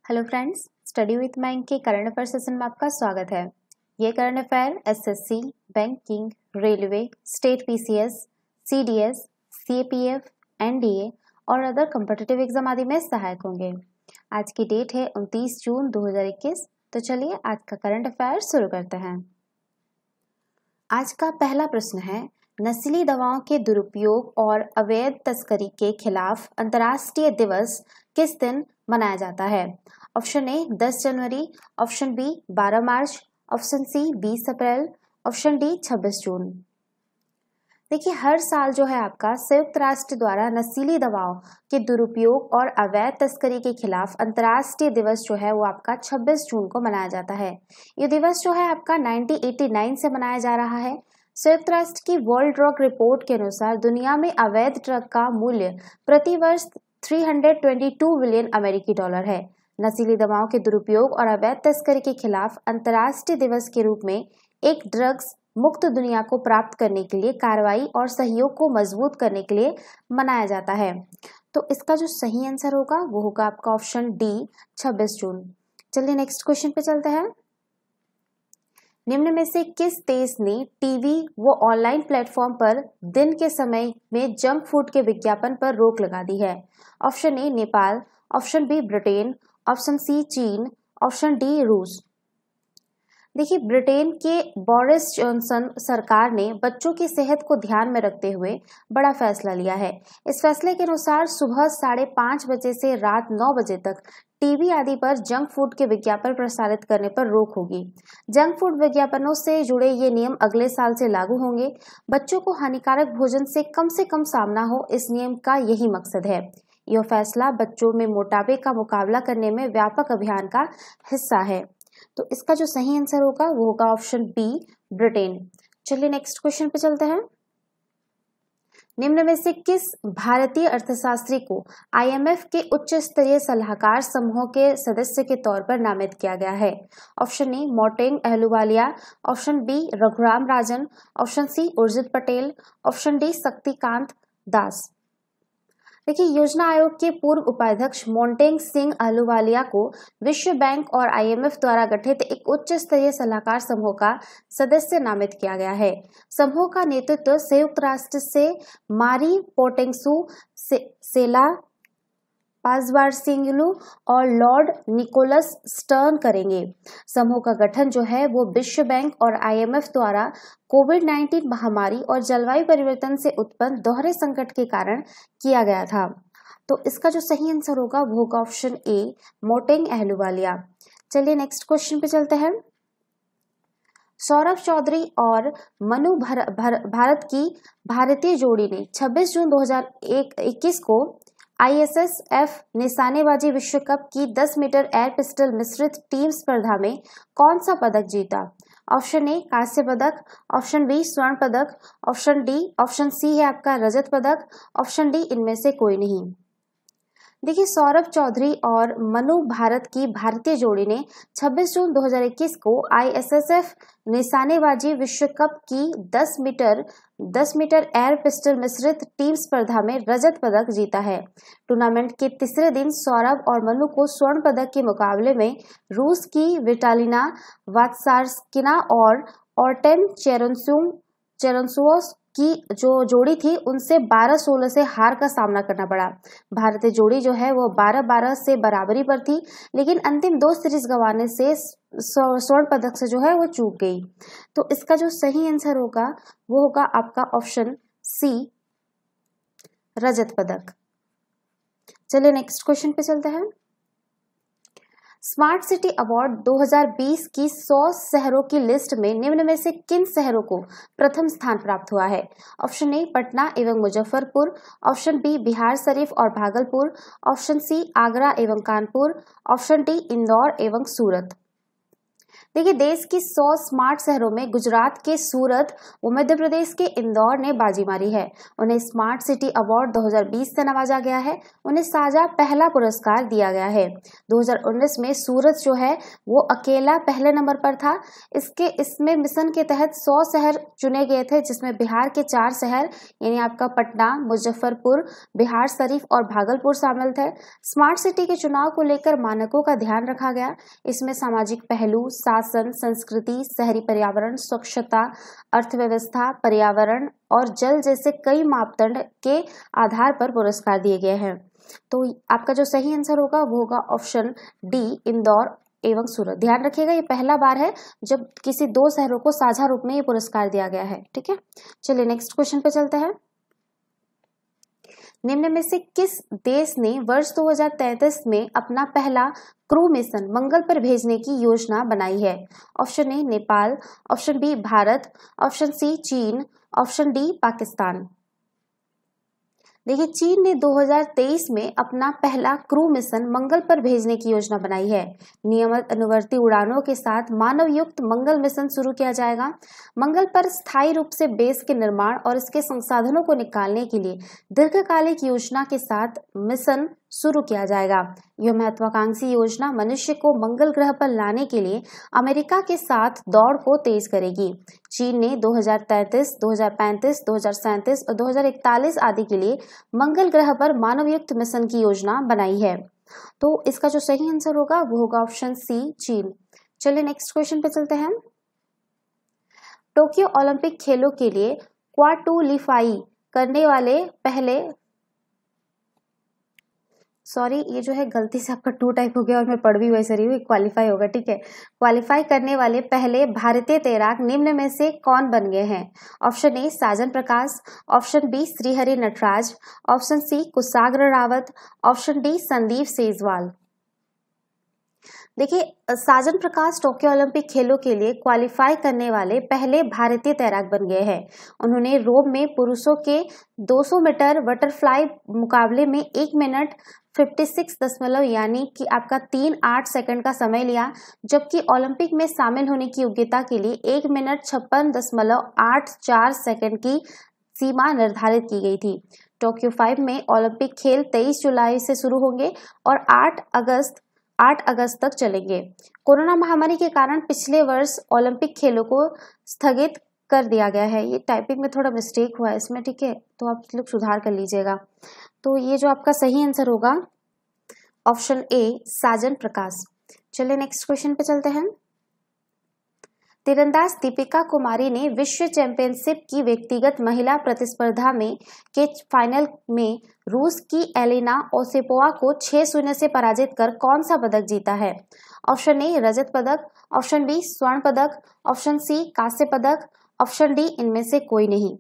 Hello friends, study with mind के current affair session में आपका स्वागत है। ये current affair SSC, banking, railway, state PCS, CDS, CAPF, NDA और अदर कॉम्पिटिटिव एग्जाम आदि में सहायक होंगे। आज की डेट है 29 जून 2021। तो चलिए आज का करंट अफेयर शुरू करते हैं। आज का पहला प्रश्न है, नशीली दवाओं के दुरुपयोग और अवैध तस्करी के खिलाफ अंतर्राष्ट्रीय दिवस किस दिन मनाया जाता है? ऑप्शन ए 10 जनवरी, ऑप्शन बी 12 मार्च, ऑप्शन सी 20 अप्रैल, ऑप्शन डी 26 जून। देखिए, हर साल जो है आपका संयुक्त राष्ट्र द्वारा नशीली दवाओं के दुरुपयोग और अवैध तस्करी के खिलाफ अंतर्राष्ट्रीय दिवस जो है वो आपका 26 जून को मनाया जाता है। ये दिवस जो है आपका 1989 से मनाया जा रहा है। संयुक्त राष्ट्र की वर्ल्ड ड्रग रिपोर्ट के अनुसार दुनिया में अवैध ड्रग का मूल्य प्रति वर्ष 322 बिलियन अमेरिकी डॉलर है। नशीली दवाओं के दुरुपयोग और अवैध तस्करी के खिलाफ अंतर्राष्ट्रीय दिवस के रूप में एक ड्रग्स मुक्त दुनिया को प्राप्त करने के लिए कार्रवाई और सहयोग को मजबूत करने के लिए मनाया जाता है। तो इसका जो सही आंसर होगा वो होगा आपका ऑप्शन डी 26 जून। चलिए नेक्स्ट क्वेश्चन पे चलते हैं। निम्न में से किस देश ने टीवी व ऑनलाइन प्लेटफॉर्म पर दिन के समय में जंक फूड के विज्ञापन पर रोक लगा दी है? Option A Nepal, option B Britain, option C चीन, ऑप्शन डी रूस। देखिए, ब्रिटेन के बोरिस जॉनसन सरकार ने बच्चों की सेहत को ध्यान में रखते हुए बड़ा फैसला लिया है। इस फैसले के अनुसार सुबह 5:30 बजे से रात 9 बजे तक टीवी आदि पर जंक फूड के विज्ञापन प्रसारित करने पर रोक होगी। जंक फूड विज्ञापनों से जुड़े ये नियम अगले साल से लागू होंगे। बच्चों को हानिकारक भोजन से कम सामना हो, इस नियम का यही मकसद है। यह फैसला बच्चों में मोटापे का मुकाबला करने में व्यापक अभियान का हिस्सा है। तो इसका जो सही आंसर होगा वो होगा ऑप्शन बी ब्रिटेन। चलिए नेक्स्ट क्वेश्चन पे चलते हैं। निम्न में से किस भारतीय अर्थशास्त्री को आईएमएफ के उच्च स्तरीय सलाहकार समूह के सदस्य के तौर पर नामित किया गया है? Option A Montek Ahluwalia, option B Raghuram Rajan, option C Urjit Patel, option D Shaktikanta Das. देखिए, योजना आयोग के पूर्व उपाध्यक्ष मोंटेंग सिंह अहलूवालिया को विश्व बैंक और आईएमएफ द्वारा गठित एक उच्च स्तरीय सलाहकार समूह का सदस्य नामित किया गया है। समूह का नेतृत्व संयुक्त राष्ट्र से मारी पोटेंगसू सेला पासवारसिंगलू और लॉर्ड निकोलस स्टर्न करेंगे। समूह का गठन जो है वो विश्व बैंक और आईएमएफ द्वारा कोविड-19 महामारी और जलवायु परिवर्तन से उत्पन्न दोहरे संकट के कारण किया गया था। तो इसका जो सही आंसर होगा वो होगा ऑप्शन ए मोटेंग अहलूवालिया। चलिए नेक्स्ट क्वेश्चन पे चलते हैं। सौरभ चौधरी और मनु भारत की भारतीय जोड़ी ने 26 जून 2021 को आईएसएसएफ निशानेबाजी विश्व कप की 10 मीटर एयर पिस्टल मिश्रित टीम स्पर्धा में कौन सा पदक जीता? ऑप्शन ए कांस्य पदक, ऑप्शन बी स्वर्ण पदक, ऑप्शन डी, ऑप्शन सी है आपका रजत पदक, ऑप्शन डी इनमें से कोई नहीं। देखिए, सौरभ चौधरी और मनु भारत की भारतीय जोड़ी ने 26 जून 2021 को आईएसएसएफ निशानेबाजी विश्व कप की 10 मीटर एयर पिस्टल मिश्रित टीम स्पर्धा में रजत पदक जीता है। टूर्नामेंट के तीसरे दिन सौरभ और मनु को स्वर्ण पदक के मुकाबले में रूस की विटालिना वात्सार्स्किना और ऑर्टेन चेरोंसोव की जो जोड़ी थी उनसे 12-16 से हार का सामना करना पड़ा। भारतीय जोड़ी जो है वो 12-12 से बराबरी पर थी, लेकिन अंतिम 2 सीरीज गंवाने से स्वर्ण पदक से जो है वो चूक गई। तो इसका जो सही आंसर होगा वो होगा आपका ऑप्शन सी रजत पदक। चलिए नेक्स्ट क्वेश्चन पे चलते हैं। स्मार्ट सिटी अवार्ड 2020 की 100 शहरों की लिस्ट में निम्न में से किन शहरों को प्रथम स्थान प्राप्त हुआ है? ऑप्शन ए पटना एवं मुजफ्फरपुर, ऑप्शन बी बिहार शरीफ और भागलपुर, ऑप्शन सी आगरा एवं कानपुर, ऑप्शन डी इंदौर एवं सूरत। देखिए, देश की 100 स्मार्ट शहरों में गुजरात के सूरत व मध्य प्रदेश के इंदौर ने बाजी मारी है। उन्हें स्मार्ट सिटी अवार्ड 2020 से नवाजा गया है। उन्हें साझा पहला पुरस्कार दिया गया है। 2019 में सूरत जो है वो अकेला पहले नंबर पर था। इसमें मिशन के तहत 100 शहर चुने गए थे, जिसमें बिहार के 4 शहर यानी आपका पटना, मुजफ्फरपुर, बिहार शरीफ और भागलपुर शामिल थे। स्मार्ट सिटी के चुनाव को लेकर मानकों का ध्यान रखा गया। इसमें सामाजिक पहलू, शासन, संस्कृति, शहरी पर्यावरण, स्वच्छता, अर्थव्यवस्था, पर्यावरण और जल जैसे कई मापदंड के आधार पर पुरस्कार दिए गए हैं। तो आपका जो सही आंसर होगा वो होगा ऑप्शन डी, इंदौर एवं सूरत। ध्यान रखिएगा, ये पहला बार है जब किसी 2 शहरों को साझा रूप में ये पुरस्कार दिया गया है। ठीक है, चलिए नेक्स्ट क्वेश्चन पे चलते हैं। निम्न में से किस देश ने वर्ष 2033 में अपना पहला क्रू मिशन मंगल पर भेजने की योजना बनाई है? Option A Nepal, option B Bharat, option C चीन, ऑप्शन डी पाकिस्तान। देखिए, चीन ने 2023 में अपना पहला क्रू मिशन मंगल पर भेजने की योजना बनाई है। नियमित अनुवर्ती उड़ानों के साथ मानव युक्त मंगल मिशन शुरू किया जाएगा। मंगल पर स्थायी रूप से बेस के निर्माण और इसके संसाधनों को निकालने के लिए दीर्घकालिक योजना के साथ मिशन शुरू किया जाएगा। यह महत्वाकांक्षी योजना मनुष्य को मंगल ग्रह पर लाने के लिए अमेरिका के साथ दौड़ को तेज करेगी। चीन ने 2033, 2035, 2037 और 2041 आदि के लिए मंगल ग्रह पर मानव युक्त मिशन की योजना बनाई है। तो इसका जो सही आंसर होगा वो होगा ऑप्शन सी चीन। चलिए नेक्स्ट क्वेश्चन पे चलते हैं। टोक्यो ओलंपिक खेलों के लिए क्वाटूलिफाई करने वाले पहले ये जो है गलती से आपका 2 टाइप हो गया और मैं पढ़ भी वैसे रही हूँ, क्वालिफाई होगा। ठीक है, क्वालिफाई करने वाले पहले भारतीय तैराक निम्न में से कौन बन गए हैं? Option A Sajan Prakash, option B Shrihari Nataraj, option C Kushagra Rawat, option D Sandeep Sejwal. देखिए, साजन प्रकाश टोक्यो ओलंपिक खेलों के लिए क्वालिफाई करने वाले पहले भारतीय तैराक बन गए हैं। उन्होंने रोम में पुरुषों के 200 मीटर बटरफ्लाई मुकाबले में 1 मिनट 56 यानी कि आपका 3:08 सेकंड का समय लिया, जबकि ओलंपिक में शामिल होने की योग्यता के लिए 1 मिनट 56.84 सेकंड की सीमा निर्धारित की गई थी। टोक्यो 5 में ओलंपिक खेल 23 जुलाई से शुरू होंगे और 8 अगस्त तक चलेंगे। कोरोना महामारी के कारण पिछले वर्ष ओलंपिक खेलों को स्थगित कर दिया गया है। ये टाइपिंग में थोड़ा मिस्टेक हुआ है इसमें, ठीक है, तो आप लोग सुधार कर लीजिएगा। तो ये जो आपका सही आंसर होगा ऑप्शन ए साजन प्रकाश। चलिए नेक्स्ट क्वेश्चन पे चलते हैं। तीरंदाज दीपिका कुमारी ने विश्व चैंपियनशिप की व्यक्तिगत महिला प्रतिस्पर्धा के फाइनल में रूस की एलिना ओसिपोवा को 6-0 से पराजित कर कौन सा पदक जीता है? ऑप्शन ए रजत पदक, ऑप्शन बी स्वर्ण पदक, ऑप्शन सी कांस्य पदक, ऑप्शन डी इनमें से कोई नहीं।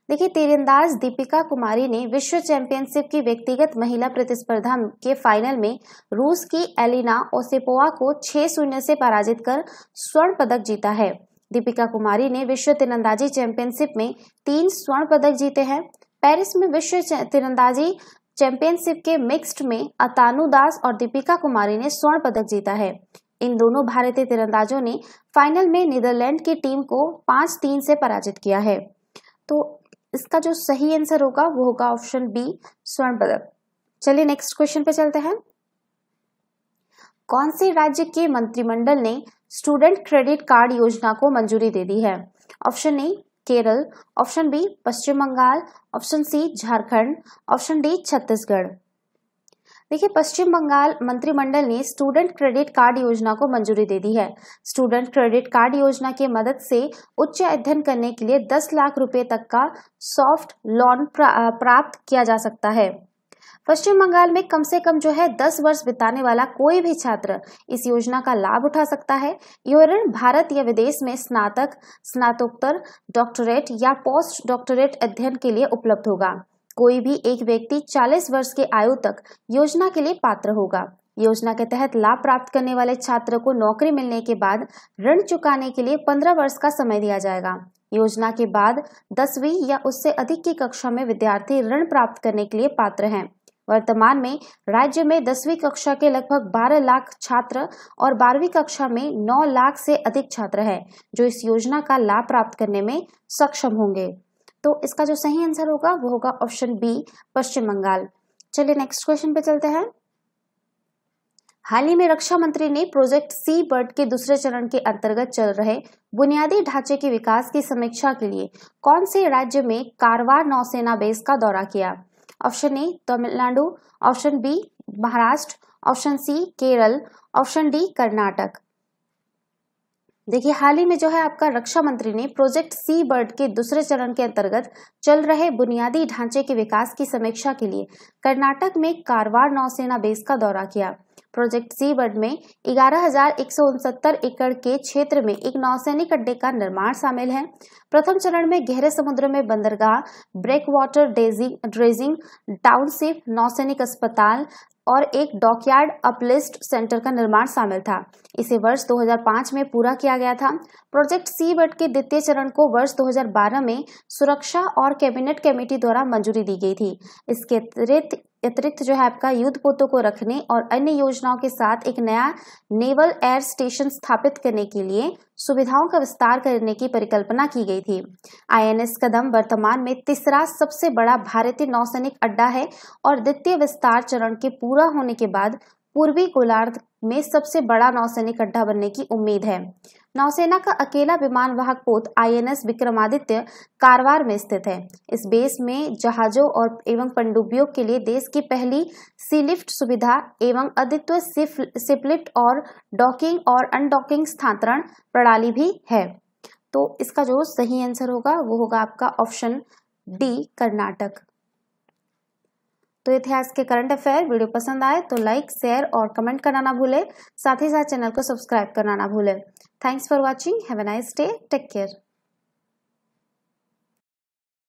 देखिए, तीरंदाज दीपिका कुमारी ने विश्व चैंपियनशिप की व्यक्तिगत महिला प्रतिस्पर्धा के फाइनल में रूस की एलिना ओसिपोवा को 6-0 से पराजित कर स्वर्ण पदक जीता है। दीपिका कुमारी ने विश्व तीरंदाजी चैंपियनशिप में 3 स्वर्ण पदक जीते हैं। पेरिस में विश्व तीरंदाजी चैंपियनशिप के मिक्स्ड में अतानु दास और दीपिका कुमारी ने स्वर्ण पदक जीता है। इन दोनों भारतीय तीरंदाजों ने फाइनल में नीदरलैंड की टीम को 5-3 से पराजित किया है। तो इसका जो सही आंसर होगा वो होगा ऑप्शन बी स्वर्ण पदक। चलिए नेक्स्ट क्वेश्चन पे चलते हैं। कौन से राज्य के मंत्रिमंडल ने स्टूडेंट क्रेडिट कार्ड योजना को मंजूरी दे दी है? Option A Kerala, option B Paschim Bangal, option C Jharkhand, option D Chhattisgarh. देखिए, पश्चिम बंगाल मंत्रिमंडल ने स्टूडेंट क्रेडिट कार्ड योजना को मंजूरी दे दी है। स्टूडेंट क्रेडिट कार्ड योजना की मदद से उच्च अध्ययन करने के लिए 10 लाख रुपए तक का सॉफ्ट लोन प्राप्त किया जा सकता है। पश्चिम बंगाल में कम से कम जो है 10 वर्ष बिताने वाला कोई भी छात्र इस योजना का लाभ उठा सकता है। यह ऋण भारत या विदेश में स्नातक, स्नातकोत्तर, डॉक्टरेट या पोस्ट डॉक्टरेट अध्ययन के लिए उपलब्ध होगा। कोई भी एक व्यक्ति 40 वर्ष की आयु तक योजना के लिए पात्र होगा। योजना के तहत लाभ प्राप्त करने वाले छात्र को नौकरी मिलने के बाद ऋण चुकाने के लिए 15 वर्ष का समय दिया जाएगा। योजना के बाद 10वीं या उससे अधिक की कक्षा में विद्यार्थी ऋण प्राप्त करने के लिए पात्र हैं। वर्तमान में राज्य में 10वीं कक्षा के लगभग 12 लाख छात्र और 12वीं कक्षा में 9 लाख से अधिक छात्र हैं जो इस योजना का लाभ प्राप्त करने में सक्षम होंगे। तो इसका जो सही आंसर होगा वो होगा ऑप्शन बी, पश्चिम बंगाल। चलिए नेक्स्ट क्वेश्चन पे चलते हैं। हाल ही में रक्षा मंत्री ने प्रोजेक्ट सी बर्ड के दूसरे चरण के अंतर्गत चल रहे बुनियादी ढांचे के विकास की समीक्षा के लिए कौन से राज्य में कारवार नौसेना बेस का दौरा किया? Option A Tamil Nadu, option B Maharashtra, option C Kerala, option D Karnataka. देखिए हाल ही में जो है आपका रक्षा मंत्री ने प्रोजेक्ट सी बर्ड के दूसरे चरण के अंतर्गत चल रहे बुनियादी ढांचे के विकास की समीक्षा के लिए कर्नाटक में कारवार नौसेना बेस का दौरा किया। प्रोजेक्ट सी बर्ड में 11,169 एकड़ के क्षेत्र में एक नौसैनिक अड्डे का निर्माण शामिल है। प्रथम चरण में गहरे समुद्र में बंदरगाह, ब्रेक वाटर ड्रेजिंग टाउनशिप, नौसैनिक अस्पताल और एक डॉकयार्ड अपलिफ्ट सेंटर का निर्माण शामिल था। इसे वर्ष 2005 में पूरा किया गया था। प्रोजेक्ट सी बर्ड के द्वितीय चरण को वर्ष 2012 में सुरक्षा और कैबिनेट कमेटी द्वारा मंजूरी दी गई थी। इसके अतिरिक्त जो है आपका युद्धपोतों को रखने और अन्य योजनाओं के साथ एक नया नेवल एयर स्टेशन स्थापित करने के लिए सुविधाओं का विस्तार करने की परिकल्पना की गई थी। INS कदम वर्तमान में तीसरा सबसे बड़ा भारतीय नौसैनिक अड्डा है और द्वितीय विस्तार चरण के पूरा होने के बाद पूर्वी गोलार्ध में सबसे बड़ा नौसैनिक अड्डा बनने की उम्मीद है। नौसेना का अकेला विमान वाहक पोत INS विक्रमादित्य कारवार में स्थित है। इस बेस में जहाजों और एवं पनडुब्बियों के लिए देश की पहली सी लिफ्ट सुविधा एवं अद्वितीय सिपलिफ्ट और डॉकिंग और अनडॉकिंग स्थानांतरण प्रणाली भी है। तो इसका जो सही आंसर होगा वो होगा आपका ऑप्शन डी, कर्नाटक। तो ये थे आज के करंट अफेयर। वीडियो पसंद आए तो लाइक, शेयर और कमेंट करना ना भूले। साथ ही साथ चैनल को सब्सक्राइब करना ना भूले। Thanks for watching. Have a nice day. Take care.